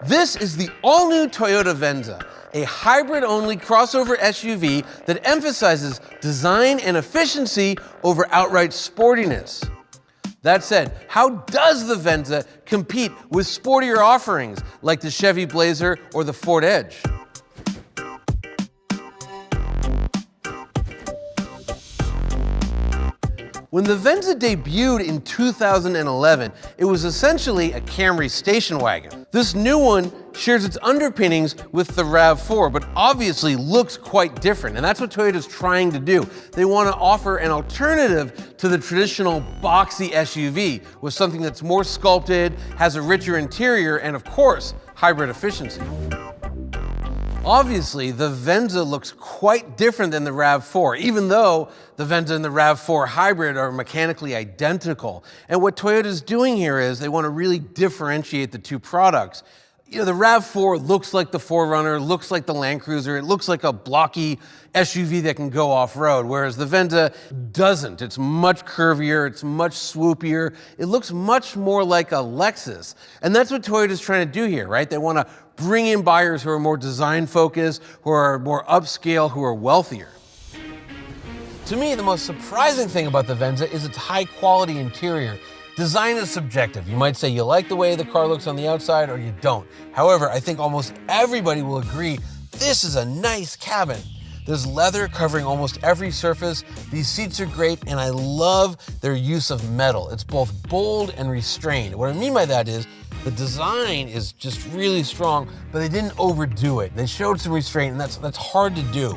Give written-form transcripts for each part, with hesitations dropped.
This is the all-new Toyota Venza, a hybrid-only crossover SUV that emphasizes design and efficiency over outright sportiness. That said, how does the Venza compete with sportier offerings like the Chevy Blazer or the Ford Edge? When the Venza debuted in 2011, it was essentially a Camry station wagon. This new one shares its underpinnings with the RAV4, but obviously looks quite different, and that's what Toyota's trying to do. They want to offer an alternative to the traditional boxy SUV with something that's more sculpted, has a richer interior, and of course, hybrid efficiency. Obviously, the Venza looks quite different than the RAV4, even though the Venza and the RAV4 hybrid are mechanically identical. And what Toyota's doing here is they want to really differentiate the two products. You know, the RAV4 looks like the 4Runner, looks like the Land Cruiser, it looks like a blocky SUV that can go off-road, whereas the Venza doesn't. It's much curvier, it's much swoopier, it looks much more like a Lexus. And that's what Toyota's trying to do here, right? They want to bring in buyers who are more design-focused, who are more upscale, who are wealthier. To me, the most surprising thing about the Venza is its high-quality interior. Design is subjective. You might say you like the way the car looks on the outside or you don't. However, I think almost everybody will agree this is a nice cabin. There's leather covering almost every surface. These seats are great, and I love their use of metal. It's both bold and restrained. What I mean by that is the design is just really strong, but they didn't overdo it. They showed some restraint, and that's hard to do.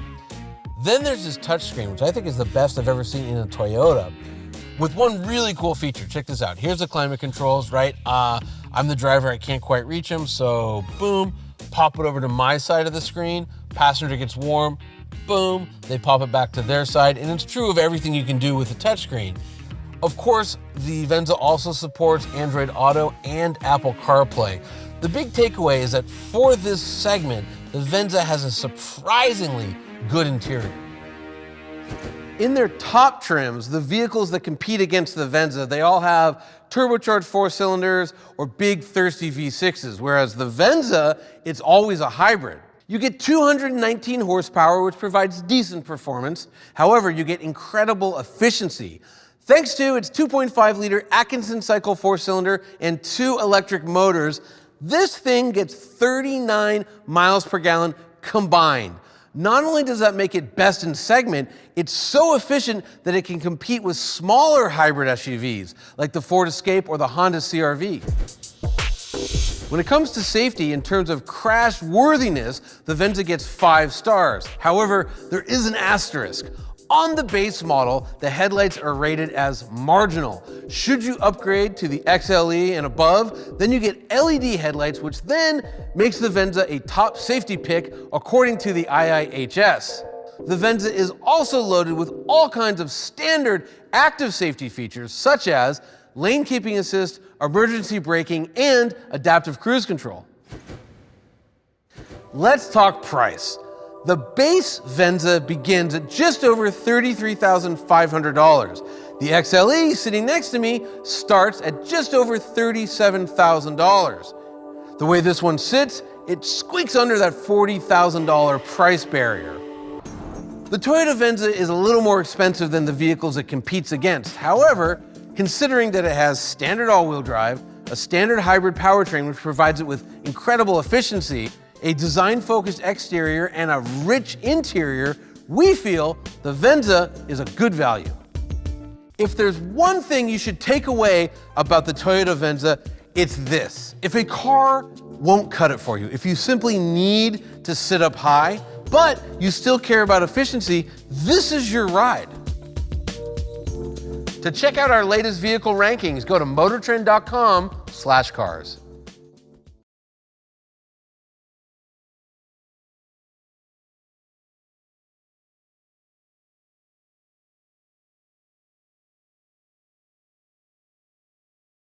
Then there's this touchscreen, which I think is the best I've ever seen in a Toyota, with one really cool feature. Check this out. Here's the climate controls, right? I'm the driver, I can't quite reach them, so boom, pop it over to my side of the screen. Passenger gets warm, boom, they pop it back to their side, and it's true of everything you can do with a touchscreen. Of course, the Venza also supports Android Auto and Apple CarPlay. The big takeaway is that for this segment, the Venza has a surprisingly good interior. In their top trims, the vehicles that compete against the Venza, they all have turbocharged 4-cylinders or big thirsty V6s, whereas the Venza, it's always a hybrid. You get 219 horsepower, which provides decent performance. However, you get incredible efficiency. Thanks to its 2.5-liter Atkinson cycle 4-cylinder and 2 electric motors, this thing gets 39 miles per gallon combined. Not only does that make it best in segment, it's so efficient that it can compete with smaller hybrid SUVs like the Ford Escape or the Honda CR-V. When it comes to safety, in terms of crash worthiness, the Venza gets 5 stars. However, there is an asterisk. On the base model, the headlights are rated as marginal. Should you upgrade to the XLE and above, then you get LED headlights, which then makes the Venza a top safety pick according to the IIHS. The Venza is also loaded with all kinds of standard active safety features, such as lane keeping assist, emergency braking, and adaptive cruise control. Let's talk price. The base Venza begins at just over $33,500. The XLE, sitting next to me, starts at just over $37,000. The way this one sits, it squeaks under that $40,000 price barrier. The Toyota Venza is a little more expensive than the vehicles it competes against. However, considering that it has standard all-wheel drive, a standard hybrid powertrain which provides it with incredible efficiency, a design-focused exterior, and a rich interior, we feel the Venza is a good value. If there's one thing you should take away about the Toyota Venza, it's this. If a car won't cut it for you, if you simply need to sit up high, but you still care about efficiency, this is your ride. To check out our latest vehicle rankings, go to motortrend.com/cars.